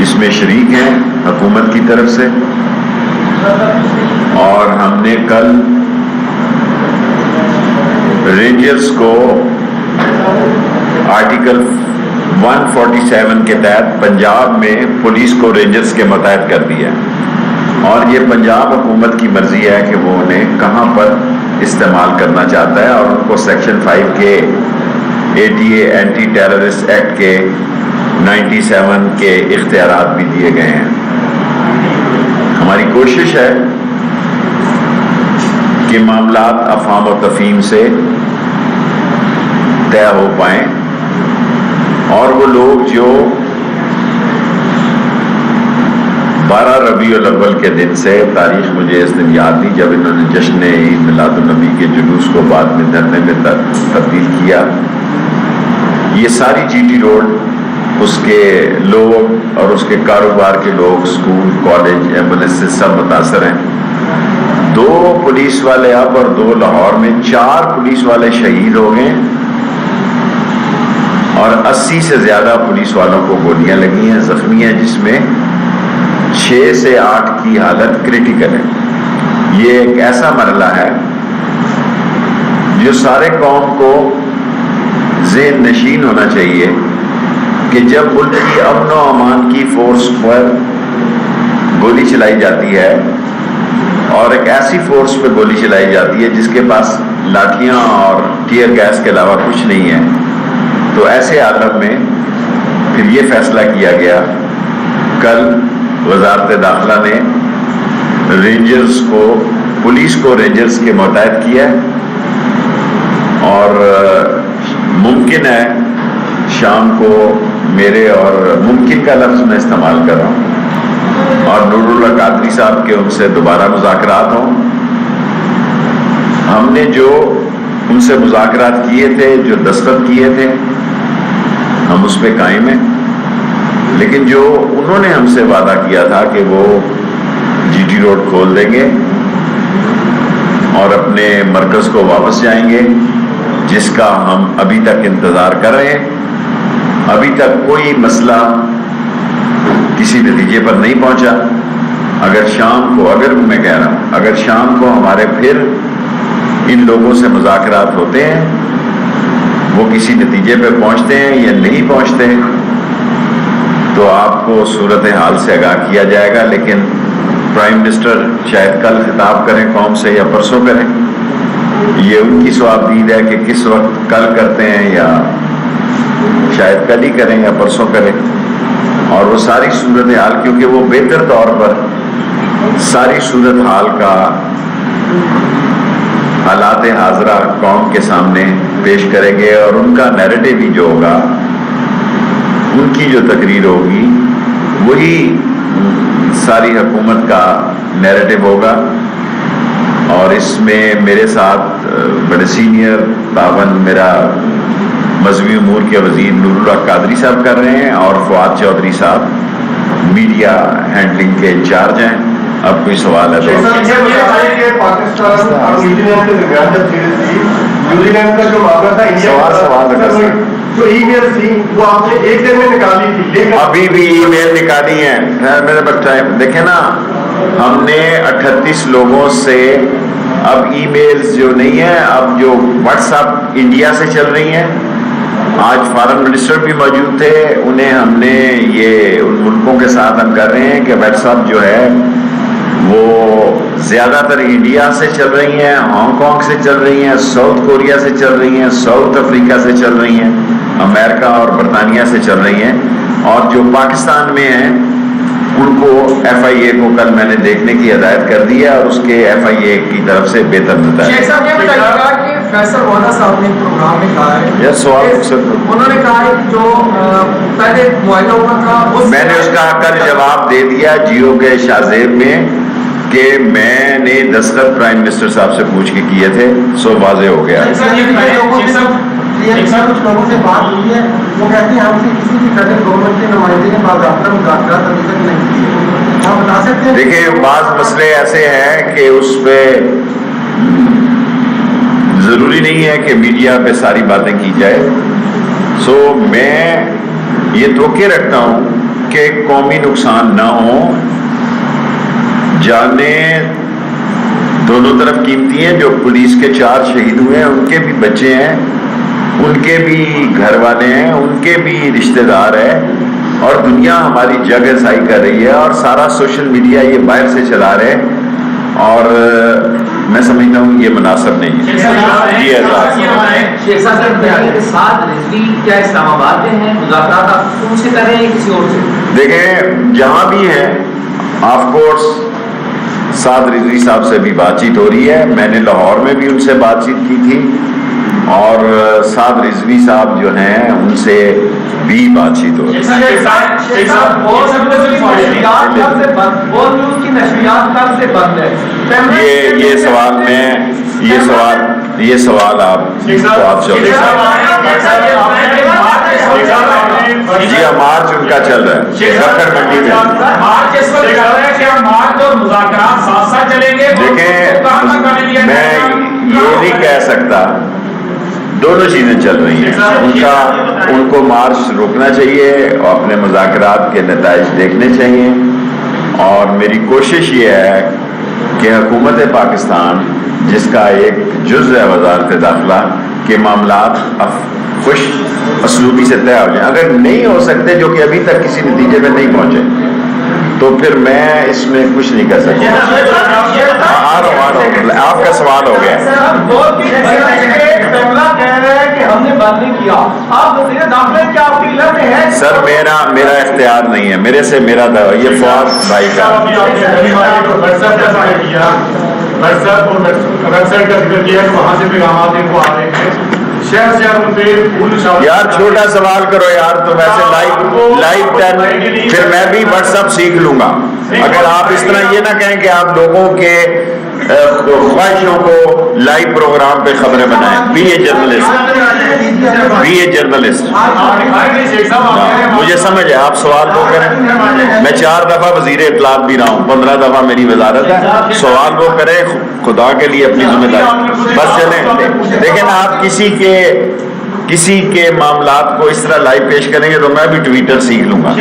اس میں شریک ہیں حکومت کی طرف سے، اور ہم نے کل رینجرز کو آرٹیکل 147 کے تحت پنجاب میں پولیس کو رینجرز کے متحد کر دیا، اور یہ پنجاب حکومت کی مرضی ہے کہ وہ انہیں کہاں پر استعمال کرنا چاہتا ہے، اور ان کو سیکشن 5 کے ATA اینٹی ٹیررسٹ ایکٹ کے 97 کے اختیارات بھی دیے گئے ہیں۔ ہماری کوشش ہے کہ معاملات افہام و تفہیم سے طے ہو پائیں، اور وہ لوگ جو 12 ربیع الاول کے دن سے، تاریخ مجھے اس دن یاد نہیں، جب انہوں نے جشن عید میلاد النبی کے جلوس کو بعد میں دھرنے میں تبدیل کیا، یہ ساری GT روڈ، اس کے لوگ اور اس کے کاروبار کے لوگ، اسکول، کالج، ایمبولینس سے سب متاثر ہیں۔ 2 پولیس والے اب اور 2 لاہور میں، 4 پولیس والے شہید ہو گئے، اور 80 سے زیادہ پولیس والوں کو گولیاں لگی ہیں، زخمی ہیں، جس میں 6 سے 8 کی حالت کریٹیکل ہے۔ یہ ایک ایسا مرحلہ ہے جو سارے قوم کو ذہن نشین ہونا چاہیے کہ جب ملک کی امن و امان کی فورس پر گولی چلائی جاتی ہے، اور ایک ایسی فورس پہ گولی چلائی جاتی ہے جس کے پاس لاٹھیاں اور ٹیئر گیس کے علاوہ کچھ نہیں ہے، تو ایسے عالم میں پھر یہ فیصلہ کیا گیا، کل وزارت داخلہ نے رینجرز کو، پولیس کو رینجرز کے متحد کیا، اور ممکن ہے شام کو میرے، اور ممکن کا لفظ میں استعمال کر رہا ہوں، اور نور اللہ قادری صاحب کے ان سے دوبارہ مذاکرات ہوں۔ ہم نے جو ان سے مذاکرات کیے تھے، جو دستخط کیے تھے، ہم اس پہ قائم ہیں، لیکن جو انہوں نے ہم سے وعدہ کیا تھا کہ وہ GT روڈ کھول دیں گے اور اپنے مرکز کو واپس جائیں گے، جس کا ہم ابھی تک انتظار کر رہے ہیں۔ ابھی تک کوئی مسئلہ کسی نتیجے پر نہیں پہنچا۔ اگر شام کو، میں کہہ رہا ہوں، اگر شام کو ہمارے پھر ان لوگوں سے مذاکرات ہوتے ہیں، وہ کسی نتیجے پہ پہنچتے ہیں یا نہیں پہنچتے ہیں، تو آپ کو صورتحال سے آگاہ کیا جائے گا، لیکن پرائم منسٹر شاید کل خطاب کریں قوم سے، یا پرسوں کریں، یہ ان کی ثوابدید ہے کہ کس وقت، کل کرتے ہیں یا شاید کل ہی کریں یا پرسوں کریں، اور وہ ساری صورتحال، کیونکہ وہ بہتر طور پر ساری صورتحال کا حالات حاضرہ قوم کے سامنے پیش کریں گے، اور ان کا نیریٹو بھی جو ہوگا، ان کی جو تقریر ہوگی، وہی ساری حکومت کا نیریٹو ہوگا۔ اور اس میں میرے ساتھ بڑے سینئر تعاون میرا مذہبی امور کے وزیر نور اللہ قادری صاحب کر رہے ہیں، اور فواد چودھری صاحب میڈیا ہینڈلنگ کے انچارج ہیں۔ اب کوئی سوال ہے تو پاکستان اور نیوزی لینڈ کے درمیان جب سیریز تھی، نیوزی لینڈ کا جو معاملہ تھا، جو ای میل تھی وہ آپ نے ایک دن میں نکالی تھی، لیکن ابھی بھی ای میل نکالی ہیں۔ میرے بچہ دیکھیں نا، ہم نے 38 لوگوں سے، اب ای میلز جو نہیں ہیں، اب جو واٹس ایپ انڈیا سے چل رہی ہیں، آج فارن منسٹر بھی موجود تھے، انہیں ہم نے یہ ان ملکوں کے ساتھ ہم کر رہے ہیں کہ واٹس ایپ جو ہے وہ زیادہ تر انڈیا سے چل رہی ہیں، ہانگ کانگ سے چل رہی ہیں، ساؤتھ کوریا سے چل رہی ہیں، ساؤتھ افریقہ سے چل رہی ہیں، امریکہ اور برطانیہ سے چل رہی ہیں، اور جو پاکستان میں ہیں ان کو FIA کو کل میں نے دیکھنے کی ہدایت کر دی ہے، اور اس کے FIA کی طرف سے بہتر نتائج۔ شیخ صاحب یہ بتائیے کہ فیصل والا صاحب نے پروگرام میں کہا ہے، یہ سوال انہوں نے کہا ہے کہ جو پہلے معاہدہ ہوا تھا، میں نے اس کا کل جواب دے دیا جیو کے شاہزیب میں، کہ میں نے دستخط پرائم منسٹر صاحب سے پوچھ کے کیے تھے، سو واضح ہو گیا۔ کچھ لوگوں سے بات ہوئی ہے، وہ کہتے ہیں ہم سے کسی بھی فیڈرل گورنمنٹ کے نمائندے نے باضابطہ مذاکرات ابھی تک نہیں کیے، آپ بتا سکتے ہیں؟ دیکھیں، بعض مسئلے ایسے ہیں کہ اس پہ ضروری نہیں ہے کہ میڈیا پہ ساری باتیں کی جائے، سو میں یہ توقع رکھتا ہوں کہ قومی نقصان نہ ہو. جانیں دونوں طرف قیمتی ہیں. جو پولیس کے 4 شہید ہوئے ہیں ان کے بھی بچے ہیں, ان کے بھی گھر والے ہیں, ان کے بھی رشتہ دار ہیں, اور دنیا ہماری جگ ہنسائی کر رہی ہے, اور سارا سوشل میڈیا یہ باہر سے چلا رہے ہیں, اور میں سمجھتا ہوں یہ مناسب نہیں ہے. اسلام آباد میں ہیں مذاکرات آپ ان سے کر رہے ہیں کسی اور سے؟ دیکھیں جہاں بھی ہیں آف کورس سعد رضوی صاحب سے بھی بات چیت ہو رہی ہے. میں نے لاہور میں بھی ان سے بات چیت کی تھی, اور سعد رضوی صاحب جو ہیں ان سے بھی بات چیت ہو رہی ہے. یہ سوال میں یہ سوال آپ چودھری جی ہاں مارچ ان کا چل رہا ہے ظفر منڈی میں. دیکھیں میں یہ نہیں کہہ سکتا, دونوں چیزیں چل رہی ہیں. ان کو مارچ روکنا چاہیے اور اپنے مذاکرات کے نتائج دیکھنے چاہیے, اور میری کوشش یہ ہے کہ حکومت پاکستان جس کا ایک جز ہے وزارت داخلہ کے معاملات خوش اسلوبی سے طے ہو جائیں. اگر نہیں ہو سکتے, جو کہ ابھی تک کسی نتیجے میں نہیں پہنچے, تو پھر میں اس میں کچھ نہیں کر سکتا. آپ کا سوال ہو گیا. سر میرا اختیار نہیں ہے, میرے سے میرا یہ فواد بھائی کا. یار چھوٹا سوال کرو یار, تو ویسے لائیو 10 پھر میں بھی واٹس ایپ سیکھ لوں گا. اگر آپ اس طرح یہ نہ کہیں کہ آپ لوگوں کے خواہشوں کو لائیو پروگرام پہ خبریں بنائیں. بی اے جرنلسٹ مجھے سمجھ ہے, آپ سوال وہ کریں. میں 4 دفعہ وزیر اطلاعات بھی رہا ہوں, 15 دفعہ میری وزارت ہے. سوال وہ کریں, خدا کے لیے اپنی ذمہ داری بس چلیں. لیکن آپ کسی کے معاملات کو اس طرح لائیو پیش کریں گے تو میں بھی ٹویٹر سیکھ لوں گا.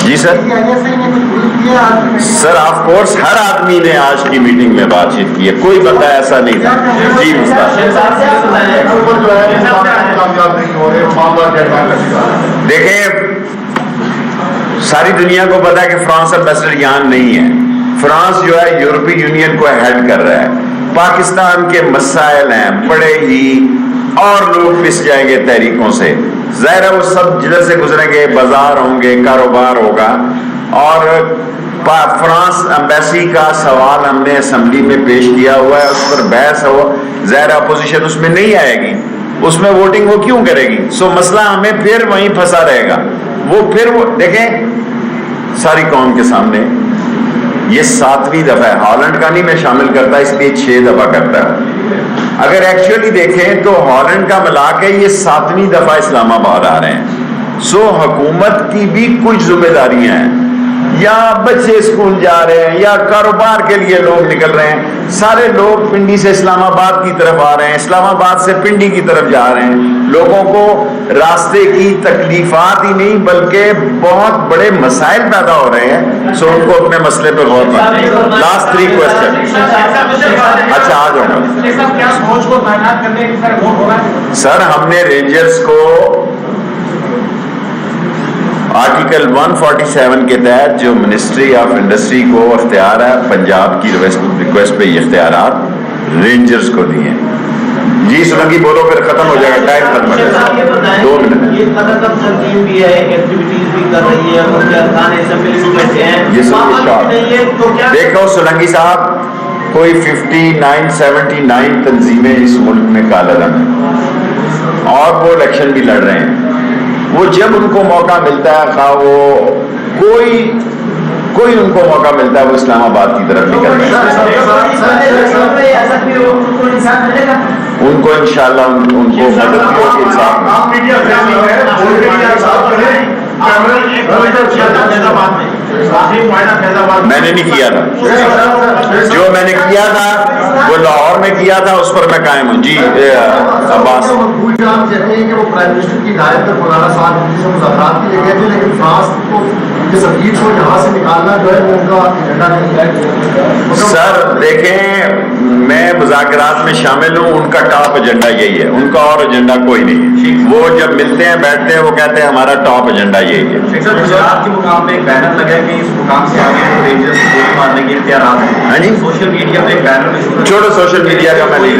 جی سر آف کورس ہر آدمی نے آج کی میٹنگ میں بات چیت کی ہے, کوئی بندہ ایسا نہیں تھا. جی دیکھیں ساری دنیا کو پتا ہے کہ فرانس ایمبیسڈر یہاں نہیں ہے. فرانس جو ہے یورپی یونین کو ہیڈ کر رہا ہے. پاکستان کے مسائل ہیں بڑے ہی, اور لوگ پس جائیں گے تحریکوں سے. ظاہر ہے وہ سب جدھر سے گزریں گے, بازار ہوں گے, کاروبار ہوگا. اور فرانس ایمبیسی کا سوال ہم نے اسمبلی میں پیش کیا ہوا ہے, اس پر بحث ہو. ظاہر اپوزیشن اس میں نہیں آئے گی, اس میں ووٹنگ وہ کیوں کرے گی؟ سو مسئلہ ہمیں پھر وہیں پھنسا رہے گا. وہ دیکھیں ساری قوم کے سامنے یہ 7ویں دفعہ ہے. ہالینڈ کا نہیں میں شامل کرتا, اس لیے 6 دفعہ کرتا ہے. اگر ایکچولی دیکھیں تو ہالینڈ کا ملا کے یہ 7ویں دفعہ اسلام آباد آ رہے ہیں. سو حکومت کی بھی کچھ ذمہ داریاں ہیں, یا بچے اسکول جا رہے ہیں, یا کاروبار کے لیے لوگ نکل رہے ہیں. سارے لوگ پنڈی سے اسلام آباد کی طرف آ رہے ہیں, اسلام آباد سے پنڈی کی طرف جا رہے ہیں. لوگوں کو راستے کی تکلیفات ہی نہیں بلکہ بہت بڑے مسائل پیدا ہو رہے ہیں. سو ان کو اپنے مسئلے پہ غور کریں. Last 3 question. اچھا آ جاؤ سر. ہم نے رینجرز کو آرٹیکل 147 کے تحت جو منسٹری آف انڈسٹری کو اختیار ہے, پنجاب کی ریکویسٹ پہ یہ اختیارات رینجرز کو دیے. جی سلنگی بولو پھر ختم ہو جائے گا, ٹائم ختم ہو جائے گا. 2 منٹ. یہ قدم تنظیم بھی ہے, ایکٹیویٹیز بھی کر رہی ہے, اور کیا ارکان اسمبلی میں بیٹھے ہیں. یہ سب دیکھو سلنگی صاحب, کوئی 59-79 تنظیمیں اس ملک میں کالعلم ہیں, اور وہ الیکشن بھی لڑ رہے ہیں. وہ جب ان کو موقع ملتا ہے, خواہ وہ کوئی ان کو موقع ملتا ہے, وہ اسلام آباد کی طرف نکل رہے ہیں. ان کو انشاءاللہ ان کو مدد کی ہوگی. انصاف میں نے نہیں کیا تھا. جو میں نے کیا تھا وہ لاہور میں کیا تھا, اس پر میں قائم ہوں. جی عباس. مقبول جان کہتے ہیں کہ وہ پرائم منسٹر کی ہدایت پر مولانا صاحب سے مذاکرات کے لیے گئے تھے, لیکن فرانس کو اس عقید کو یہاں سے نکالنا جو ہے وہ ان کا ایجنڈا نہیں ہے. سر دیکھیں, میں مذاکرات میں شامل ہوں, ان کا ٹاپ ایجنڈا یہی ہے, ان کا اور ایجنڈا کوئی نہیں ہے. وہ جب ملتے ہیں بیٹھتے ہیں وہ کہتے ہیں ہمارا ٹاپ ایجنڈا یہی ہے. سر گجرات کے مقام پہ ایک بینر لگا ہے کہ اس مقام سے آگے رینجرز کو گولی مارنے کے اختیارات ہیں. ہاں جی, سوشل میڈیا پہ ایک بینر میں چھوڑو سوشل میڈیا کا میں نہیں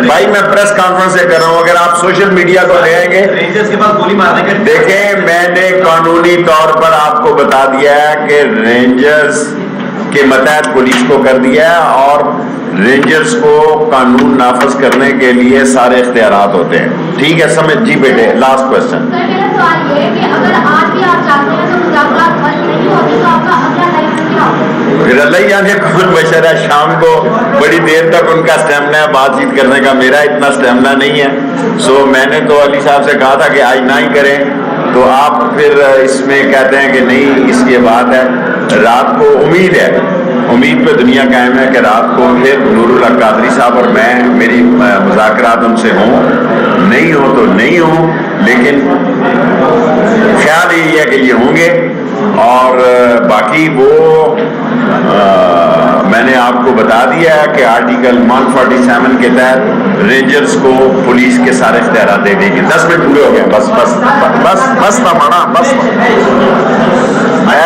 بھائی, میں پریس کانفرنس سے کر رہا ہوں. اگر آپ سوشل میڈیا کو لے آئیں گے, رینجرز کے پاس گولی مارنے کے دیکھیں میں نے قانونی طور پر آپ کو بتا دیا ہے کہ رینجرز کے متحد پولیس کو کر دیا ہے, اور رینجرز کو قانون نافذ کرنے کے لیے سارے اختیارات ہوتے ہیں. ٹھیک ہے, سمجھ. جی بیٹے, لاسٹ کوشچن. سر میرا سوال یہ ہے کہ اگر آج بھی آپ چاہتے ہیں تو مذاکرات بند نہیں ہوتی تو آپ کا اگلا لائف کیا ہوگا؟ پھر اللہ جانے کون بشر ہے, شام کو بڑی دیر تک ان کا اسٹیمنا ہے بات چیت کرنے کا, میرا اتنا اسٹیمنا نہیں ہے. سو میں نے تو علی صاحب سے کہا تھا کہ آج نہ ہی کریں, تو آپ پھر اس میں کہتے ہیں کہ نہیں اس کی بات ہے. رات کو امید ہے, امید پہ دنیا قائم ہے کہ رات کو پھر نور اللہ قادری صاحب اور میں, میری مذاکرات ان سے ہوں, نہیں ہو تو نہیں ہوں, لیکن خیال یہی ہے کہ یہ ہوں گے. اور باقی وہ میں نے آپ کو بتا دیا ہے کہ آرٹیکل 147 کے تحت رینجرز کو پولیس کے سارے اختیارات دے دیں گے. 10 منٹ پورے ہو گئے, بس بس بس بس تھا مانا, بس آیا.